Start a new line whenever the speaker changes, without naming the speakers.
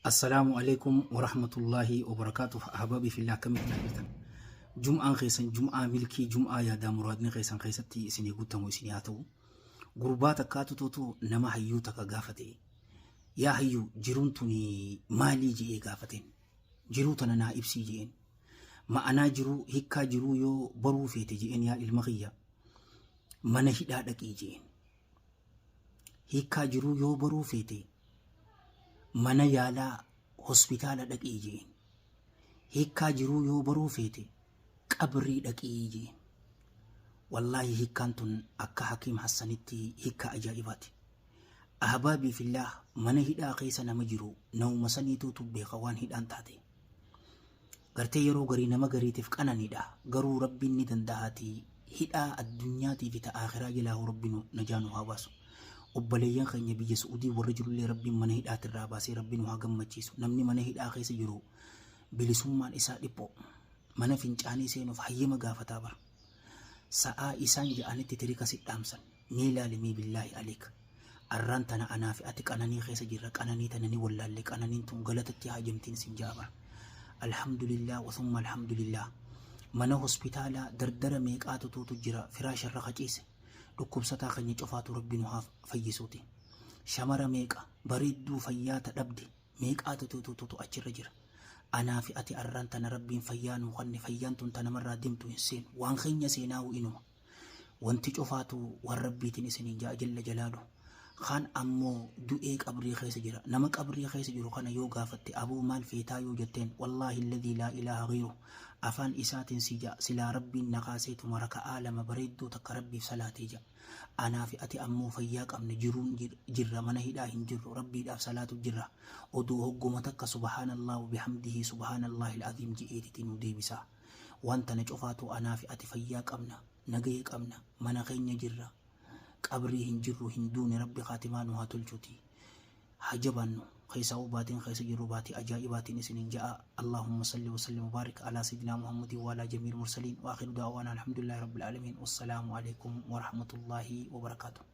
السلام عليكم ورحمة الله وبركاته. أحبابي في الله، كم تنافرتن جمعة خيسن جمعة ملكي جمعة يا دا مرادني خيسن خيستي سني قلتم وسنياتو غربات كاتو توتو نما حيو تكا غافتي يا حيو جرونتني مالي جي غافتين جروتنا نا إبسي جين ما أنا جرو هكا جرو يو برو فيتي جين يا المغية من هدا دكي جين هكا جرو يو برو فيتي mana yaalaa hospitaala dhaqii jeen hiikkaa jiruu yoo baruu feete qabrii dhaqii jeen. Wallaahi hiikkaan tun akka Hakiim Hassanitti hiikkaa ajaa'ibaati. Ahbaabii fillah, mana hidhaa keessa nama jiru namuma saniituutu beeka waan hidhaan taate. Gartee yeroo garii nama gariitiif qananiidha, garuu rabbiin ni danda'aatii hidhaa addunyaatii fi ta akhiraa jalaa rabbiin najaanu haa baasu. Obboleeyyan keenya biyya Suudii warra jirullee rabbiin mana hidhaati irraa baasee rabbiin waa gammachiisu. Namni mana hidhaa keessa jiru bilisummaan isaa dhiphoo, mana fincaanii seenuuf hayyama gaafataa bara. Sa'aa isaan ja'anitti tirika sidhaamsan ni ilaalimii billaahi aleeka. Arraan tana anaa fi ati qananii keessa jirra, qananii tana ni wallaallee, qananiin tun galatatti haajamtiin sin ja'a bara. Alhamdulillah wasumma alhamdulillah. Mana hospitaalaa dardara meeqaatu tuutu jira firaasharra qaciise. dhukkubsataa keenya cofaatu rabbi nu haa fayyisuuti. Shamara meeqa bareedduu fayyaa tadhabde meeqaatu tuutu achirra jira. Anaa fi ati arraan tana rabbiin fayyaa nu kanne, fayyaan tun tanamarraa deemtu hin seenu, waan keenya seenaa'u inuma. Wanti cofaatu waan rabbiitiin isiniin ja'a jalla jalaalu. Kaan ammoo du'ee qabrii keessa jira. Nama qabrii keessa jiru kana yoo gaafatte abuu maal feetaa yoo jetteen, wallaahi alladhii laa ilaaha ghayru afaan isaatiin si ja'a silaa rabbiin naqaaseetu maraka'aa lama bareedduu takka rabbiif salaatee ja'a. Anaa fi ati ammoo fayyaa qabne jiruun jirra, mana hidhaa hin jirru, rabbiidhaaf salaatu jirra. Oduu hogguma takka subhaanallah wa bihamdihi subhaanallahi al'aziim ji'eetitti nu deebisaa. Wanta na cofaatu anaa fi ati fayyaa qabna, nagahee qabna, mana keenya jirra. qabrii hin jirru hin duune rabbi khaatimaa nu haa tolchuuti. Hajabannu keessa ubaatiin keessa jiru baatii ajaa'ibaatiin isiniin ja'a. Allahumma salli wa sallim wa baarik ala sayyidina Muhammadin wa ala jamiil mursaliin wa akhiru da'waana alhamdulillahi rabbil aalamiin. Wassalaamu alaikum wa rahmatullahi wa barakaatuh.